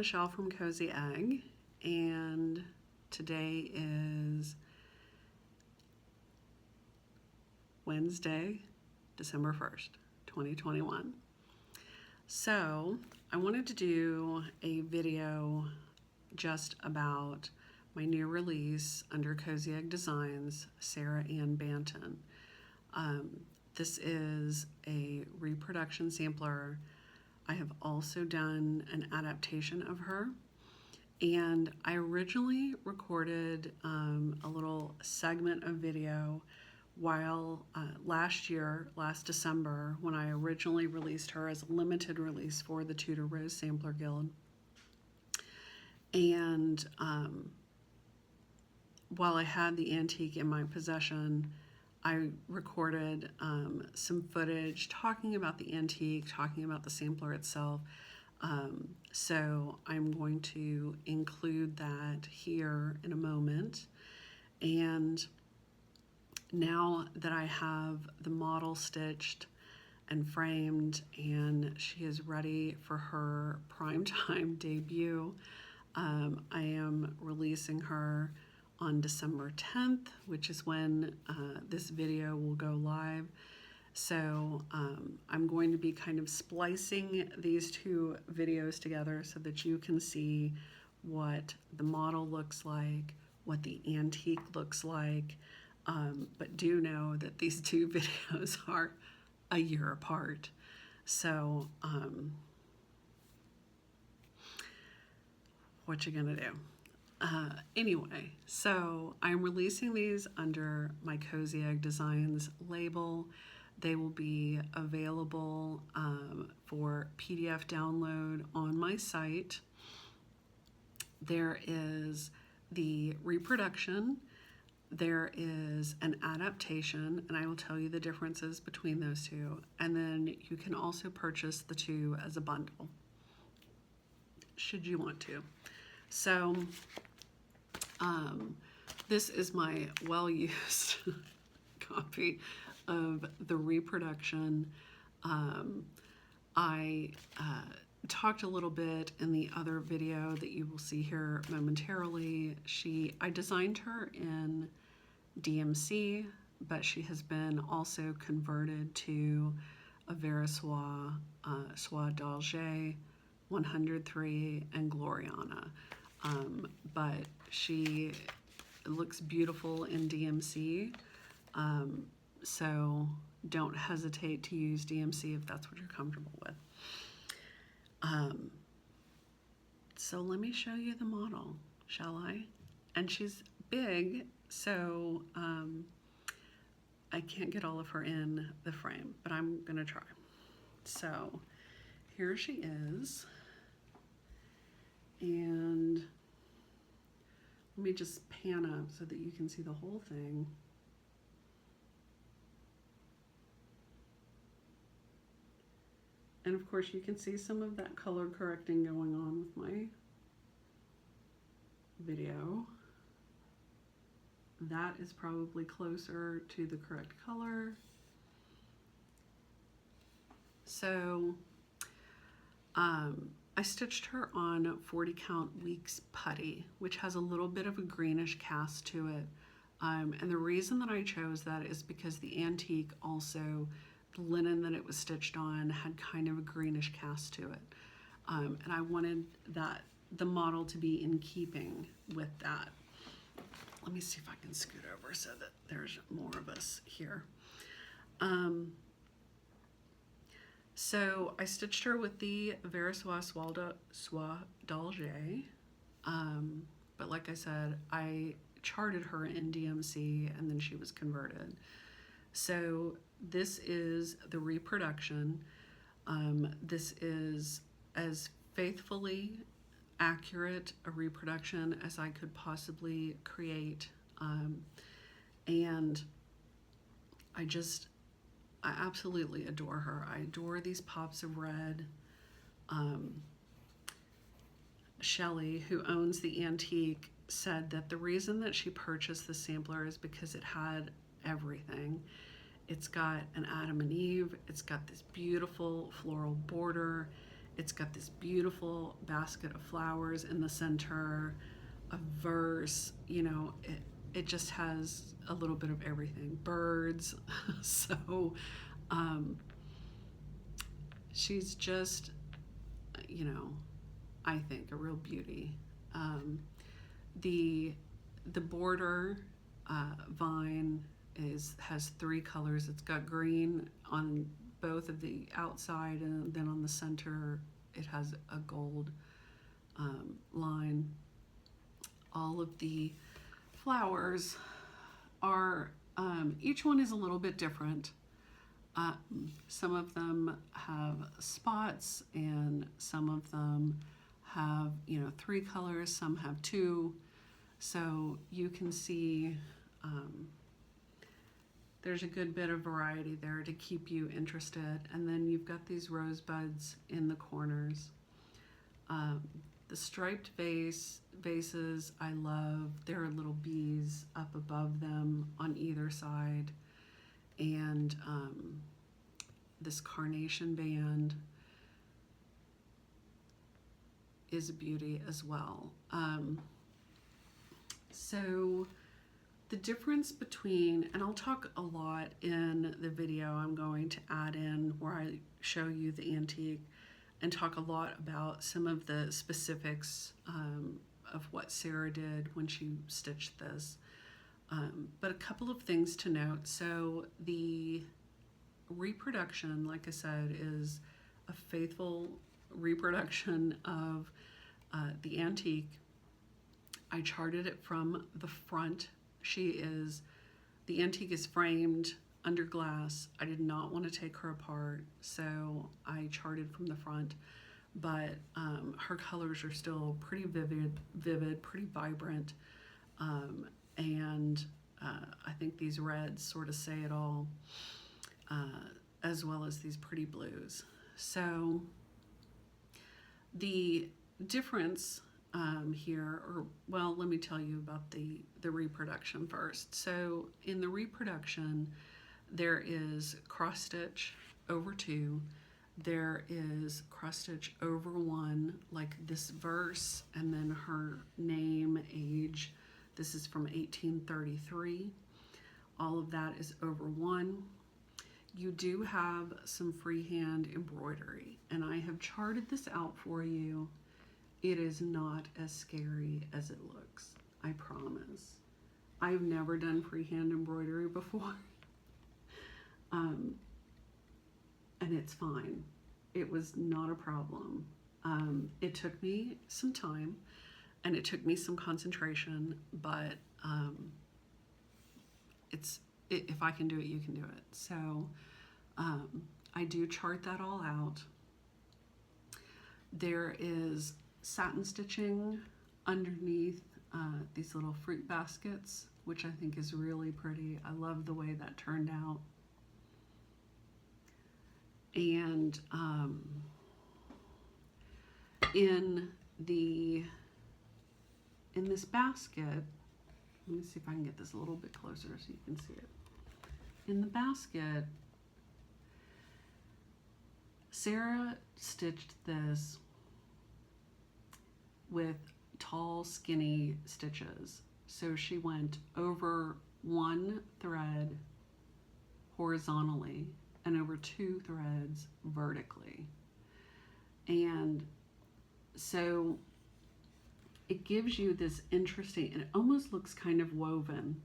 Michelle from Cozyegg, and today is Wednesday, December 1st, 2021. So I wanted to do a video just about my new release under Cozyegg Designs, Sarah Ann Banton. This is a reproduction sampler. I have also done an adaptation of her, and I originally recorded a little segment of video while last December, when I originally released her as a limited release for the Tudor Rose Sampler Guild. And while I had the antique in my possession, I recorded some footage talking about the antique, talking about the sampler itself. So I'm going to include that here in a moment. And now that I have the model stitched and framed and she is ready for her primetime debut, I am releasing her on December 10th, which is when this video will go live. So I'm going to be kind of splicing these two videos together so that you can see what the model looks like, what the antique looks like, but do know that these two videos are a year apart. So what you gonna do? Anyway, so I'm releasing these under my Cozyegg Designs label. They will be available for PDF download on my site. There is the reproduction, there is an adaptation, and I will tell you the differences between those two. And then you can also purchase the two as a bundle, should you want to. So this is my well-used copy of the reproduction. I talked a little bit in the other video that you will see here momentarily. I designed her in DMC, but she has been also converted to a Versoix, Soie d'Alger, 103, and Gloriana. But she looks beautiful in DMC, so don't hesitate to use DMC if that's what you're comfortable with. So let me show you the model, shall I? And she's big, so I can't get all of her in the frame, but I'm gonna try. So here she is, and let me just pan up so that you can see the whole thing. And of course you can see some of that color correcting going on with my video. That is probably closer to the correct color. So I stitched her on 40 count weeks putty, which has a little bit of a greenish cast to it. And the reason that I chose that is because the antique also, the linen that it was stitched on had kind of a greenish cast to it. And I wanted the model to be in keeping with that. Let me see if I can scoot over so that there's more of us here. So I stitched her with the Versoix Soie d'Alger, but like I said, I charted her in DMC and then she was converted. So this is the reproduction. This is as faithfully accurate a reproduction as I could possibly create, and I absolutely adore her. I adore these pops of red. Shelley, who owns the antique, said that the reason that she purchased the sampler is because it had everything. It's got an Adam and Eve, it's got this beautiful floral border, It's got this beautiful basket of flowers in the center, a verse, it just has a little bit of everything. Birds. So she's just, you know, I think a real beauty. The border vine has three colors. It's got green on both of the outside, and then on the center it has a gold line. All of the flowers are, each one is a little bit different. Some of them have spots, and some of them have, three colors, some have two. So you can see there's a good bit of variety there to keep you interested. And then you've got these rosebuds in the corners. The striped vases I love. There are little bees up above them on either side. And this carnation band is a beauty as well. So the difference between, and I'll talk a lot in the video I'm going to add in where I show you the antique and talk a lot about some of the specifics of what Sarah did when she stitched this. But a couple of things to note. So the reproduction, like I said, is a faithful reproduction of the antique. I charted it from the front. The antique is framed under glass. I did not want to take her apart, so I charted from the front. But her colors are still pretty vivid, pretty vibrant. And I think these reds sort of say it all, as well as these pretty blues. So the difference here, let me tell you about the reproduction first. So in the reproduction, there is cross stitch over 2. There is cross stitch over 1, like this verse, and then her name, age. This is from 1833. All of that is over 1. You do have some freehand embroidery, and I have charted this out for you. It is not as scary as it looks, I promise. I've never done freehand embroidery before. And it's fine. It was not a problem. It took me some time, and it took me some concentration, but if I can do it, you can do it. So I do chart that all out. There is satin stitching underneath these little fruit baskets, which I think is really pretty. I love the way that turned out. And in this basket, let me see if I can get this a little bit closer so you can see it. In the basket, Sarah stitched this with tall, skinny stitches. So she went over 1 thread horizontally and over 2 threads vertically. And so it gives you this interesting, and it almost looks kind of woven,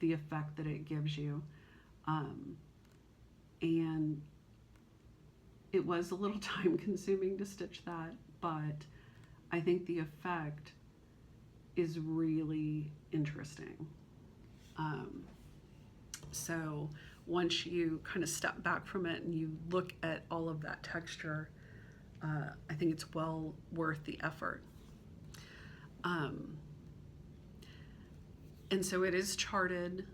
the effect that it gives you. And it was a little time consuming to stitch that, but I think the effect is really interesting. So once you kind of step back from it and you look at all of that texture, I think it's well worth the effort. And so it is charted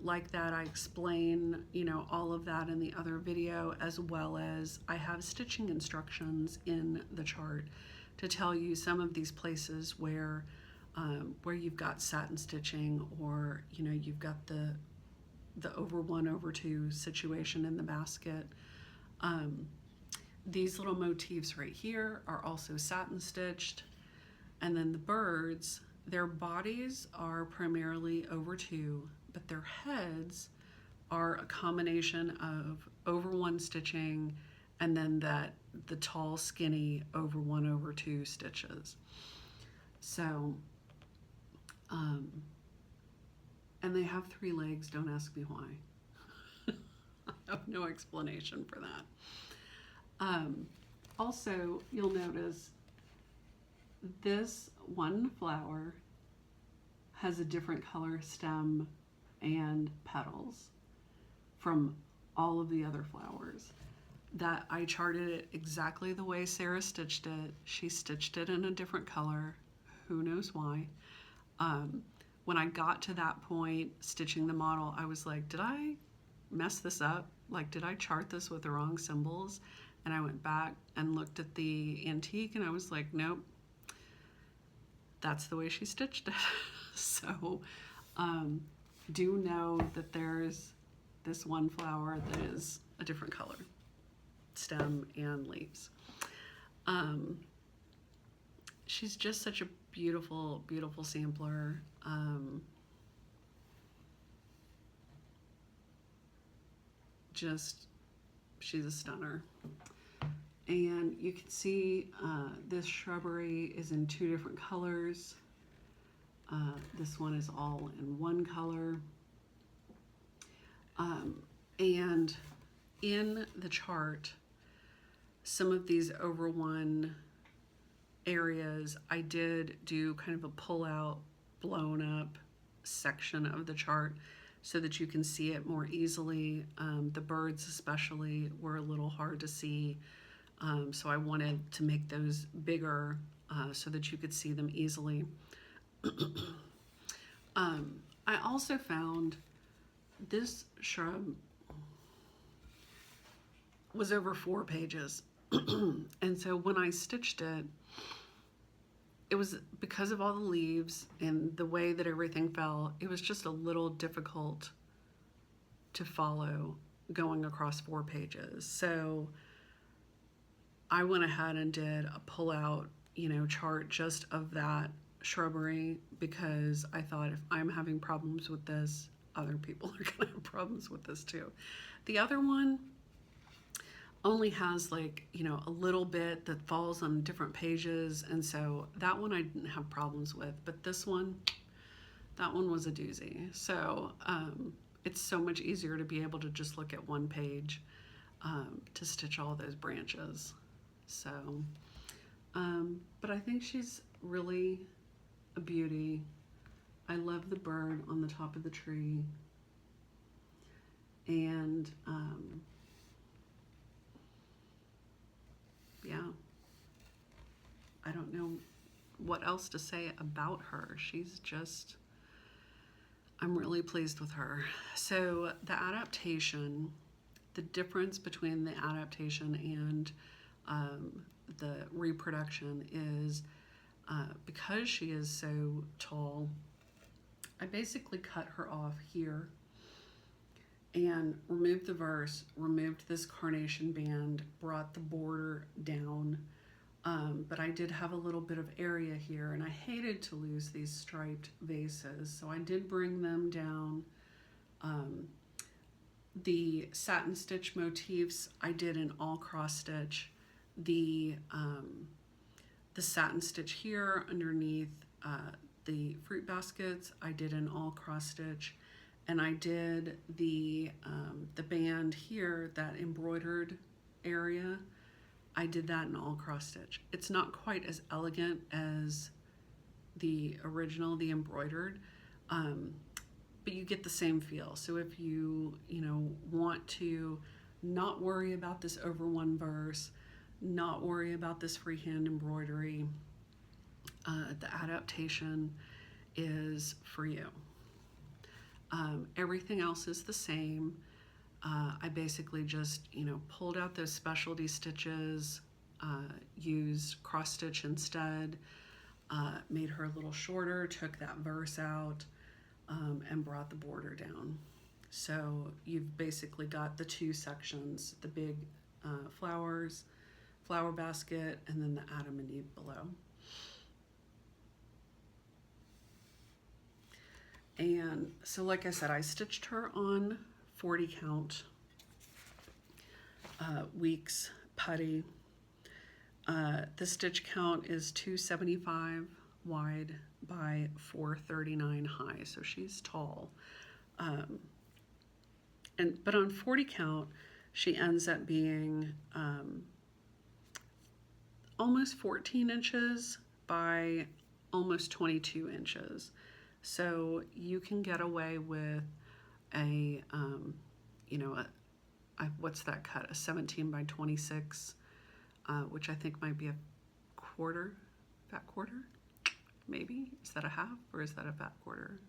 like that. I explain, all of that in the other video, as well as I have stitching instructions in the chart to tell you some of these places where you've got satin stitching, or you've got the over 1 over 2 situation in the basket. these little motifs right here are also satin stitched. And then the birds, their bodies are primarily over 2, but their heads are a combination of over 1 stitching and then the tall skinny over 1 over 2 stitches. So and they have 3 legs. Don't ask me why. I have no explanation for that. Also, you'll notice this one flower has a different color stem and petals from all of the other flowers. That I charted it exactly the way Sarah stitched it. She stitched it in a different color. Who knows why? When I got to that point stitching the model, I was like, did I mess this up? Like, did I chart this with the wrong symbols? And I went back and looked at the antique and I was like, nope, that's the way she stitched it. So do know that there's this one flower that is a different color, stem and leaves. She's just such a beautiful, beautiful sampler. She's a stunner. And you can see this shrubbery is in 2 different colors. This one is all in 1 color. And in the chart, some of these over 1 areas, I did do kind of a pull out, blown up section of the chart so that you can see it more easily. The birds especially were a little hard to see, so I wanted to make those bigger so that you could see them easily. I also found this shrub was over 4 pages. And so when I stitched it, it was because of all the leaves and the way that everything fell, it was just a little difficult to follow going across 4 pages. So I went ahead and did a pull-out, chart just of that shrubbery because I thought if I'm having problems with this, other people are gonna have problems with this too. The other one only has like, a little bit that falls on different pages, and so that one I didn't have problems with, but this one, that one was a doozy. So it's so much easier to be able to just look at 1 page to stitch all those branches. So, but I think she's really a beauty. I love the bird on the top of the tree. And yeah, I don't know what else to say about her. She's just, I'm really pleased with her. So the adaptation, the difference between the adaptation and the reproduction is because she is so tall, I basically cut her off here and removed the verse, removed this carnation band, brought the border down. But I did have a little bit of area here, and I hated to lose these striped vases, so I did bring them down. The satin stitch motifs I did in all cross stitch. The satin stitch here underneath the fruit baskets I did in all cross stitch. And I did the band here, that embroidered area, I did that in all cross stitch. It's not quite as elegant as the original, the embroidered, but you get the same feel. So if you want to not worry about this over 1 verse, not worry about this freehand embroidery, the adaptation is for you. Everything else is the same. I basically just, pulled out those specialty stitches, used cross stitch instead, made her a little shorter, took that verse out, and brought the border down. So you've basically got the 2 sections, the big flowers flower basket, and then the Adam and Eve below. And so like I said, I stitched her on 40 count weeks putty. The stitch count is 275 wide by 439 high, so she's tall. But on 40 count, she ends up being almost 14 inches by almost 22 inches. So you can get away with a, what's that cut? A 17 by 26, which I think might be a quarter, fat quarter, maybe. Is that a half or is that a fat quarter?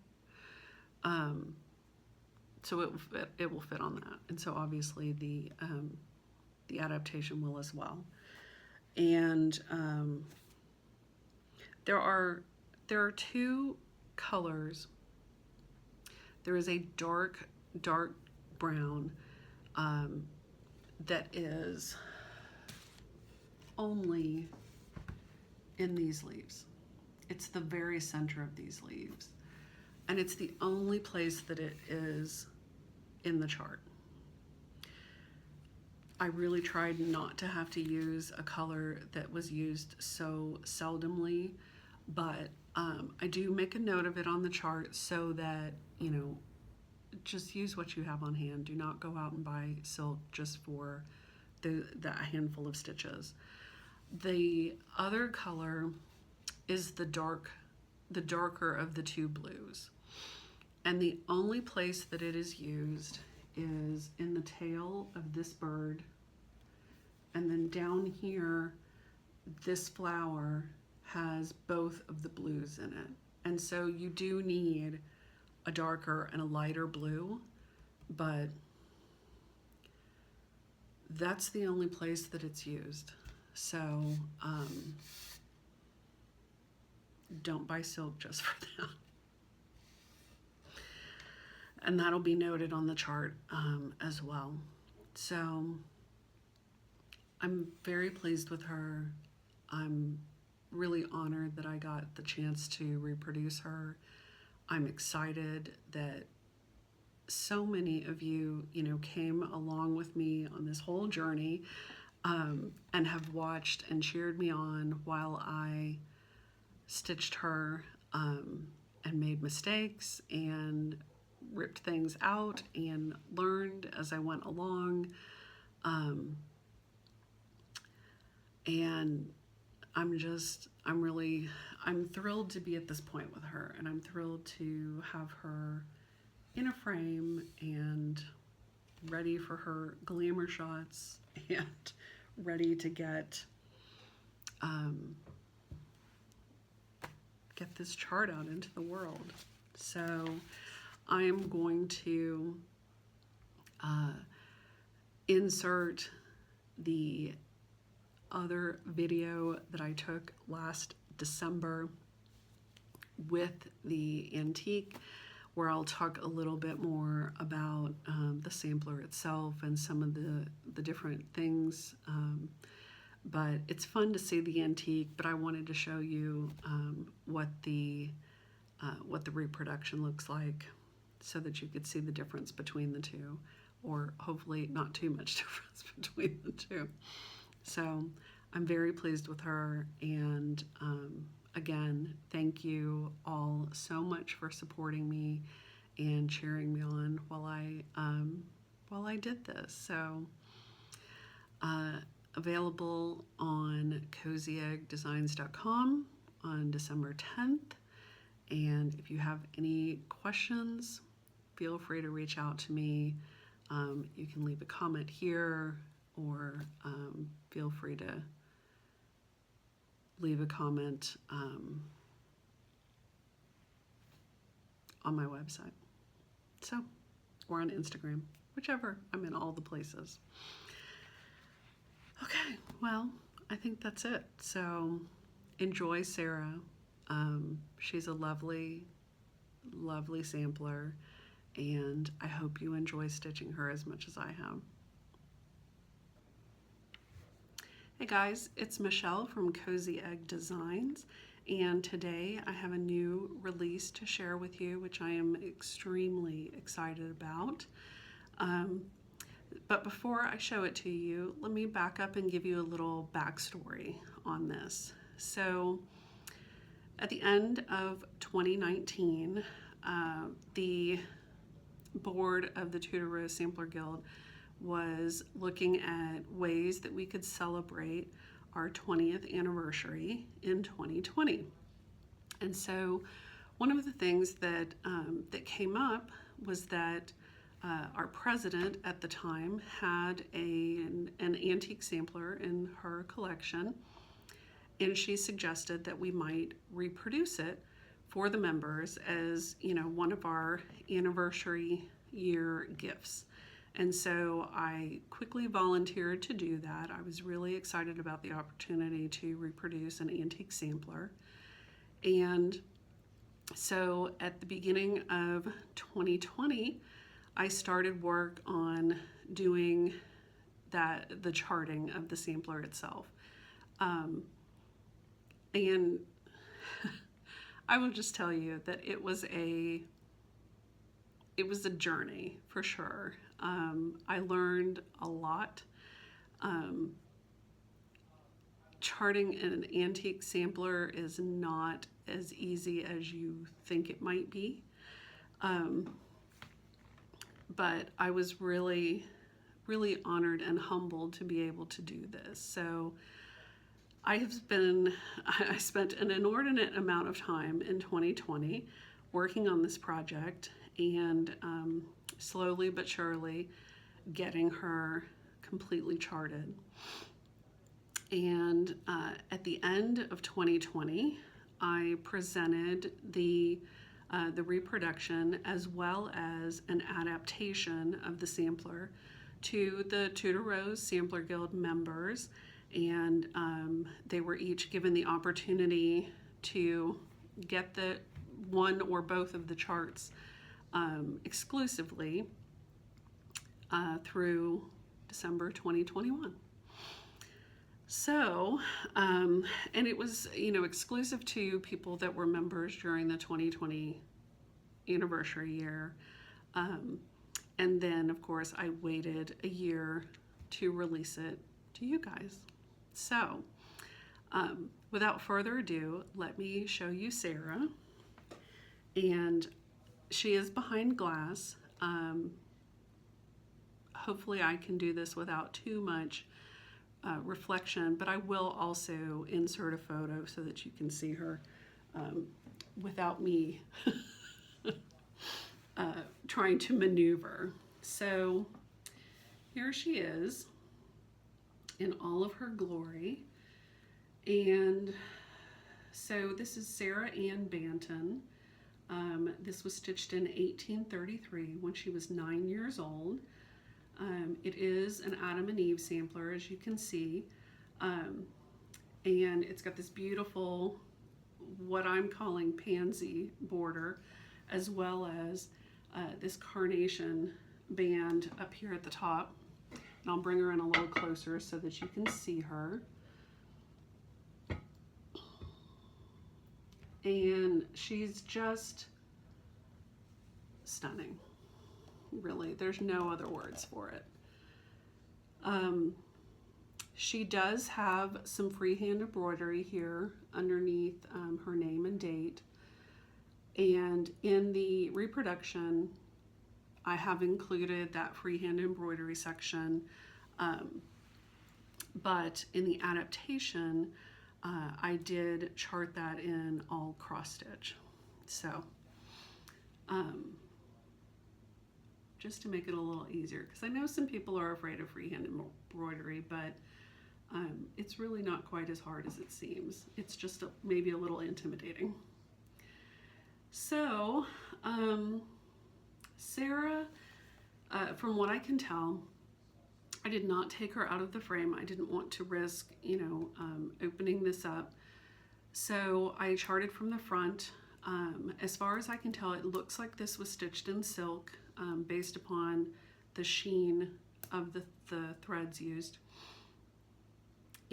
So it will fit on that. And so obviously the adaptation will as well. And there are two colors. There is a dark brown that is only in these leaves. It's the very center of these leaves, and it's the only place that it is in the chart. I really tried not to have to use a color that was used so seldomly, but I do make a note of it on the chart so that, just use what you have on hand. Do not go out and buy silk just for the handful of stitches. The other color is the darker of the two blues. And the only place that it is used is in the tail of this bird. And then down here, this flower has both of the blues in it. And so you do need a darker and a lighter blue, but that's the only place that it's used. So don't buy silk just for that. And that'll be noted on the chart as well. So I'm very pleased with her. I'm really honored that I got the chance to reproduce her. I'm excited that so many of you, came along with me on this whole journey and have watched and cheered me on while I stitched her and made mistakes and ripped things out and learned as I went along. And I'm thrilled to be at this point with her, and I'm thrilled to have her in a frame and ready for her glamour shots and ready to get this chart out into the world. So I am going to insert the other video that I took last December with the antique, where I'll talk a little bit more about the sampler itself and some of the different things. But it's fun to see the antique, but I wanted to show you what the reproduction looks like so that you could see the difference between the two, or hopefully not too much difference between the two. So I'm very pleased with her, and again, thank you all so much for supporting me and cheering me on while I did this. So available on CozyEggDesigns.com on December 10th. And if you have any questions, feel free to reach out to me. You can leave a comment here, or feel free to leave a comment on my website. So, or on Instagram, whichever. I'm in all the places. Okay, well, I think that's it. So enjoy Sarah. She's a lovely, lovely sampler, and I hope you enjoy stitching her as much as I have. Hey guys, it's Michelle from Cozyegg Designs, and today I have a new release to share with you, which I am extremely excited about. But before I show it to you, let me back up and give you a little backstory on this. So, at the end of 2019, the board of the Tudor Rose Sampler Guild was looking at ways that we could celebrate our 20th anniversary in 2020. And so one of the things that, that came up was that our president at the time had an antique sampler in her collection, and she suggested that we might reproduce it for the members as, you know, one of our anniversary year gifts. And so I quickly volunteered to do that. I was really excited about the opportunity to reproduce an antique sampler. And so at the beginning of 2020, I started work on doing the charting of the sampler itself. And I will just tell you that it was a journey for sure. I learned a lot. Charting an antique sampler is not as easy as you think it might be. But I was really, really honored and humbled to be able to do this. So I spent an inordinate amount of time in 2020 working on this project, and slowly but surely getting her completely charted. And at the end of 2020, I presented the reproduction as well as an adaptation of the sampler to the Tudor Rose Sampler Guild members, and they were each given the opportunity to get the one or both of the charts exclusively through December 2021. So, and it was, you know, exclusive to people that were members during the 2020 anniversary year. And then, of course, I waited a year to release it to you guys. So, without further ado, let me show you Sarah. And she is behind glass. Hopefully I can do this without too much reflection, but I will also insert a photo so that you can see her without me trying to maneuver. So here she is in all of her glory. And so this is Sarah Ann Banton. This was stitched in 1833 when she was 9 years old. It is an Adam and Eve sampler, as you can see, and it's got this beautiful, what I'm calling pansy border, as well as this carnation band up here at the top. And I'll bring her in a little closer so that you can see her. And she's just stunning. Really, there's no other words for it. She does have some freehand embroidery here underneath her name and date. And in the reproduction, I have included that freehand embroidery section. But in the adaptation, I did chart that in all cross stitch. So, just to make it a little easier, because I know some people are afraid of freehand embroidery, but it's really not quite as hard as it seems. It's just maybe a little intimidating. So, Sarah, from what I can tell, I did not take her out of the frame. I didn't want to risk, you know, opening this up. So I charted from the front. As far as I can tell, it looks like this was stitched in silk based upon the sheen of the threads used.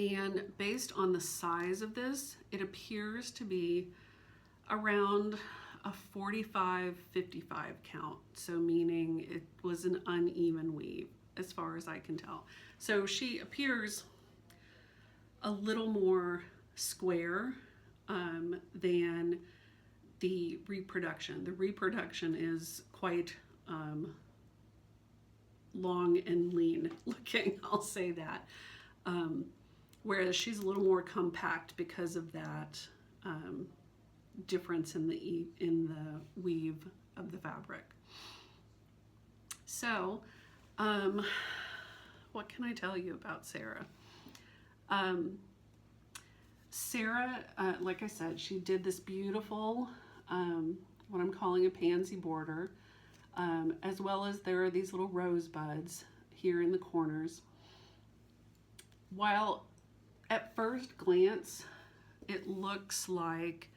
And based on the size of this, it appears to be around a 45-55 count. So meaning it was an uneven weave as far as I can tell. So she appears a little more square than the reproduction. The reproduction is quite long and lean looking, I'll say that. Whereas she's a little more compact because of that difference in the weave of the fabric. So, what can I tell you about Sarah? Sarah, like I said, she did this beautiful, what I'm calling a pansy border, as well as there are these little rosebuds here in the corners. While at first glance, it looks like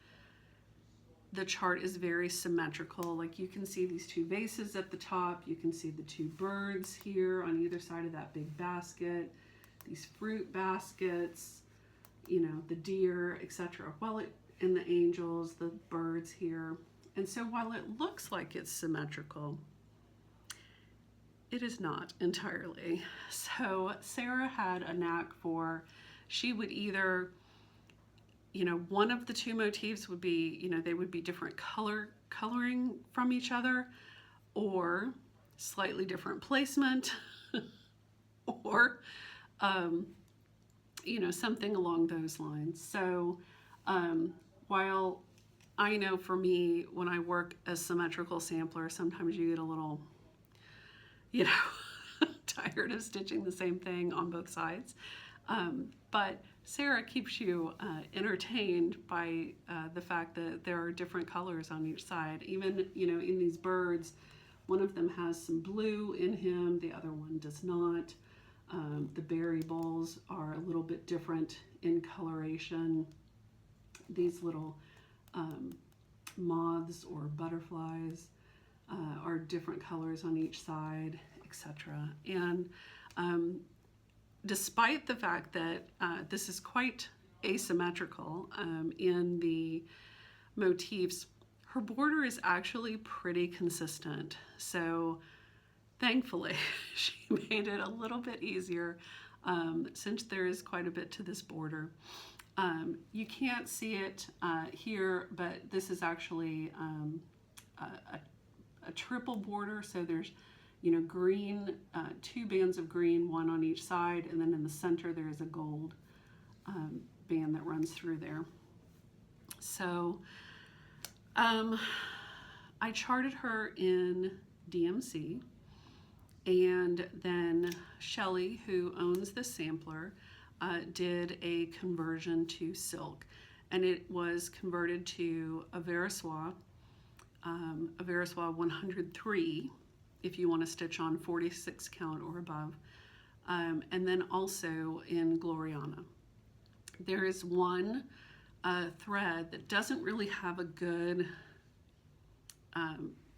the chart is very symmetrical. Like you can see these two vases at the top, you can see the two birds here on either side of that big basket, these fruit baskets, you know, the deer, etc. And the angels, the birds here. And so while it looks like it's symmetrical, it is not entirely. So Sarah had a knack for, she would either, you know, one of the two motifs would be, you know, they would be different coloring from each other, or slightly different placement, or, you know, something along those lines. So while I know for me, when I work as symmetrical sampler, sometimes you get a little, you know, tired of stitching the same thing on both sides. But Sarah keeps you entertained by the fact that there are different colors on each side. Even, you know, in these birds, one of them has some blue in him, the other one does not. The berry bowls are a little bit different in coloration. These little moths or butterflies are different colors on each side, etc. And despite the fact that this is quite asymmetrical in the motifs, her border is actually pretty consistent. So thankfully, she made it a little bit easier since there is quite a bit to this border. You can't see it here, but this is actually a triple border. So there's, you know, green, two bands of green, one on each side, and then in the center there is a gold band that runs through there. So I charted her in DMC, and then Shelley, who owns the sampler, did a conversion to silk, and it was converted to a Verissois 103 if you want to stitch on 46 count or above, and then also in Gloriana. There is one thread that doesn't really have a good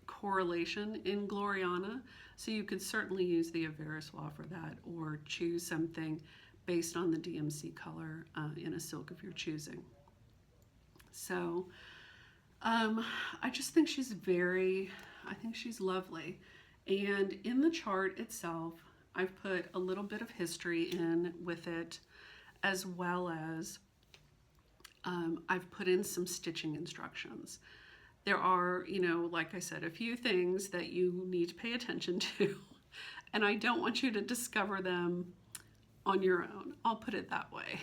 correlation in Gloriana, so you could certainly use the Verissois for that, or choose something based on the DMC color in a silk of your choosing. So I just think she's I think she's lovely. And in the chart itself, I've put a little bit of history in with it, as well as I've put in some stitching instructions. There are, you know, like I said, a few things that you need to pay attention to, and I don't want you to discover them on your own. I'll put it that way.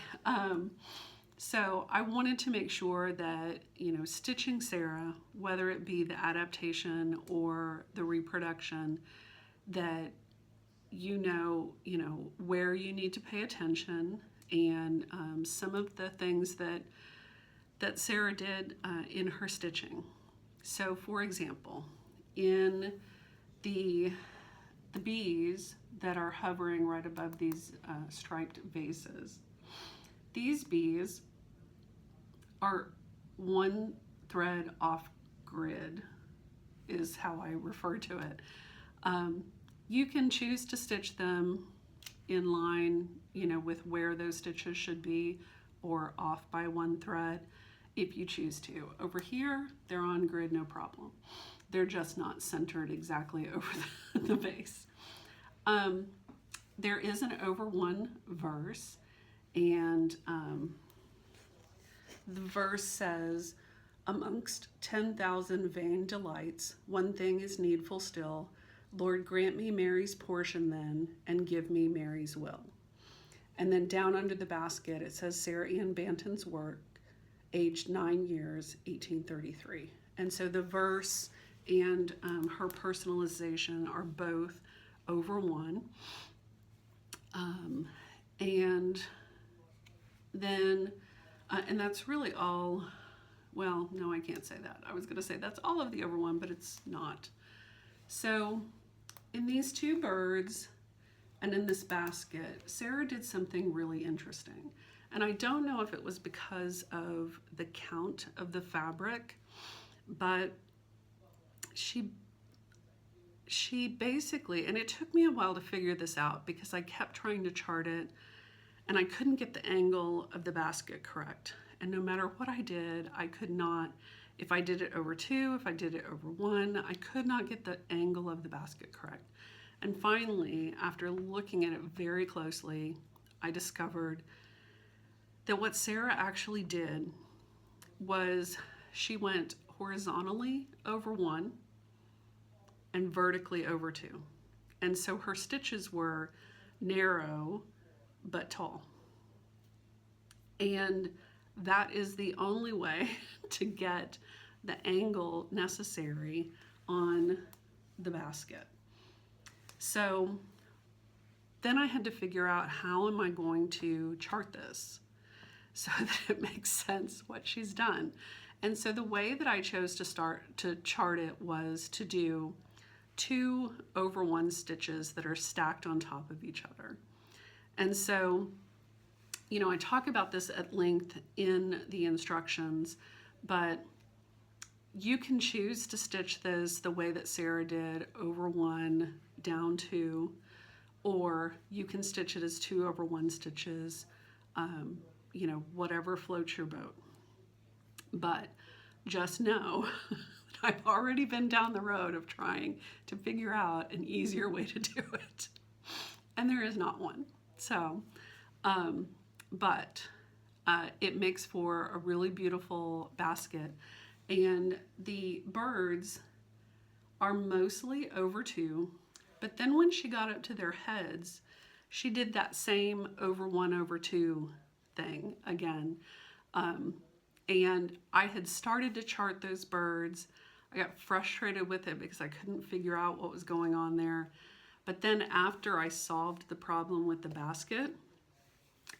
So I wanted to make sure that, you know, stitching Sarah, whether it be the adaptation or the reproduction, that you know where you need to pay attention, and some of the things that Sarah did in her stitching. So for example, in the bees that are hovering right above these striped vases, these bees are one thread off grid, is how I refer to it. You can choose to stitch them in line, you know, with where those stitches should be, or off by one thread if you choose to. Over here, they're on grid, no problem. They're just not centered exactly over the base. There is an over one verse, and the verse says, amongst 10,000 vain delights, one thing is needful still. Lord, grant me Mary's portion then, and give me Mary's will. And then down under the basket, it says Sarah Ann Banton's work, aged 9 years, 1833. And so the verse and her personalization are both over one. And then, and that's really all, well, no, I can't say that. I was going to say that's all of the over one, but it's not. So in these two birds and in this basket, Sarah did something really interesting. And I don't know if it was because of the count of the fabric, but she basically, and it took me a while to figure this out because I kept trying to chart it and I couldn't get the angle of the basket correct. And no matter what I did, I could not, if I did it over two, if I did it over one, I could not get the angle of the basket correct. And finally, after looking at it very closely, I discovered that what Sarah actually did was she went horizontally over one and vertically over two. And so her stitches were narrow but tall. And that is the only way to get the angle necessary on the basket. So then I had to figure out, how am I going to chart this so that it makes sense what she's done. And so the way that I chose to start to chart it was to do 2 over 1 stitches that are stacked on top of each other. And so, you know, I talk about this at length in the instructions, but you can choose to stitch this the way that Sarah did, over 1, down 2, or you can stitch it as 2 over 1 stitches, you know, whatever floats your boat. But just know that I've already been down the road of trying to figure out an easier way to do it, and there is not one. So, it makes for a really beautiful basket, and the birds are mostly over 2, but then when she got up to their heads, she did that same over 1 over 2 thing again. And I had started to chart those birds. I got frustrated with it because I couldn't figure out what was going on there. But then after I solved the problem with the basket,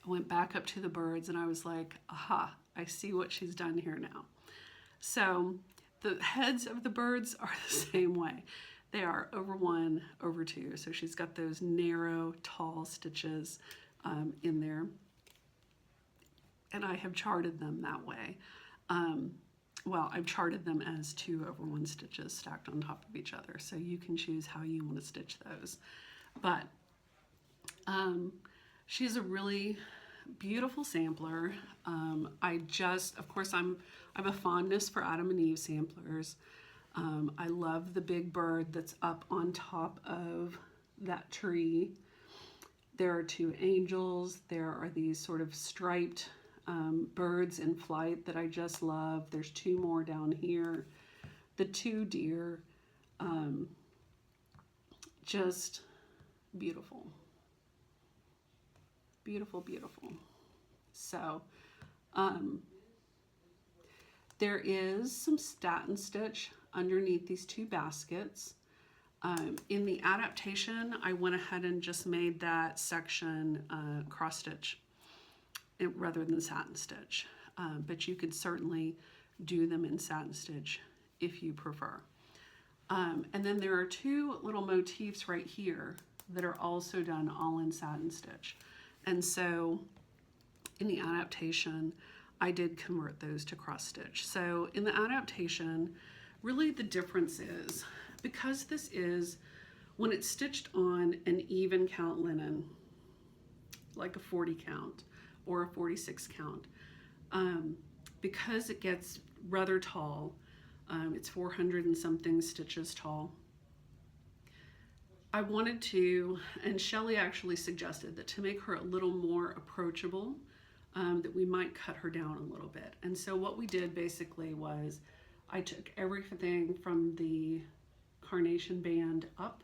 I went back up to the birds and I was like, aha, I see what she's done here now. So the heads of the birds are the same way. They are over 1, over 2. So she's got those narrow, tall stitches in there. And I have charted them that way. Well, I've charted them as 2 over 1 stitches stacked on top of each other. So you can choose how you want to stitch those. But she's a really beautiful sampler. Of course, I'm a fondness for Adam and Eve samplers. I love the big bird that's up on top of that tree. There are 2 angels. There are these sort of striped birds in flight that I just love. There's 2 more down here. The 2 deer, just beautiful. Beautiful, beautiful. So there is some satin stitch underneath these 2 baskets. In the adaptation, I went ahead and just made that section cross stitch rather than satin stitch, but you could certainly do them in satin stitch if you prefer. And then there are 2 little motifs right here that are also done all in satin stitch. And so in the adaptation, I did convert those to cross stitch. So in the adaptation, really the difference is, because this is, when it's stitched on an even count linen, like a 40 count or a 46 count. Because it gets rather tall, it's 400 and something stitches tall. I wanted to, and Shelley actually suggested that to make her a little more approachable, that we might cut her down a little bit. And so what we did basically was I took everything from the carnation band up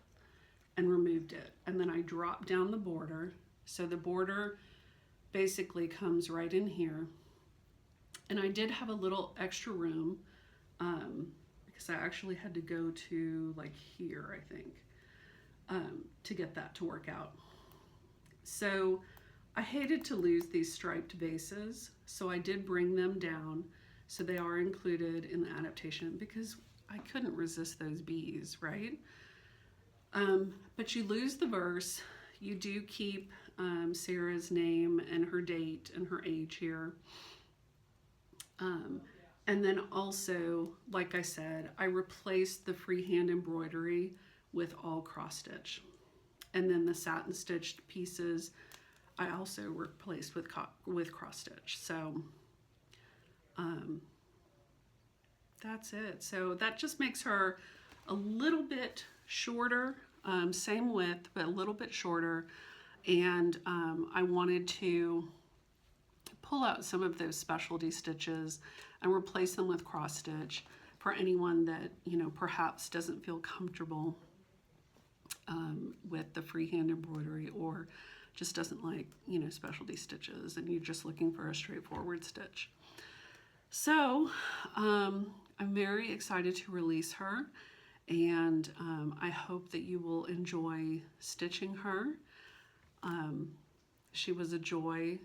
and removed it. And then I dropped down the border. So the border basically comes right in here. And I did have a little extra room because I actually had to go to like here, I think, to get that to work out. So I hated to lose these striped bases, so I did bring them down. So they are included in the adaptation because I couldn't resist those bees, right? But you lose the verse. You do keep Sarah's name and her date and her age here. And then also, like I said, I replaced the freehand embroidery with all cross stitch. And then the satin stitched pieces, I also replaced with cross stitch. So that's it. So that just makes her a little bit shorter, same width, but a little bit shorter. And I wanted to pull out some of those specialty stitches and replace them with cross stitch for anyone that, you know, perhaps doesn't feel comfortable with the freehand embroidery or just doesn't like, you know, specialty stitches and you're just looking for a straightforward stitch. So I'm very excited to release her, and I hope that you will enjoy stitching her. She was a joy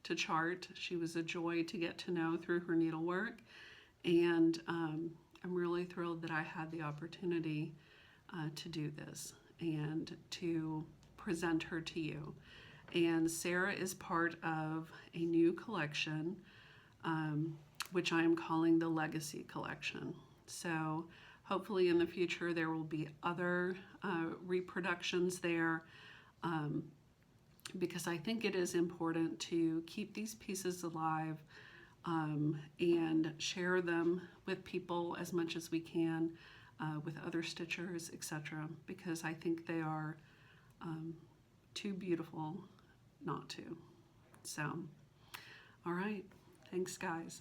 to chart. She was a joy to get to know through her needlework, and I'm really thrilled that I had the opportunity to do this and to present her to you. And Sarah is part of a new collection, which I am calling the Legacy Collection. So hopefully in the future there will be other reproductions there, because I think it is important to keep these pieces alive and share them with people as much as we can, with other stitchers, etc., because I think they are too beautiful not to. So, all right, thanks guys.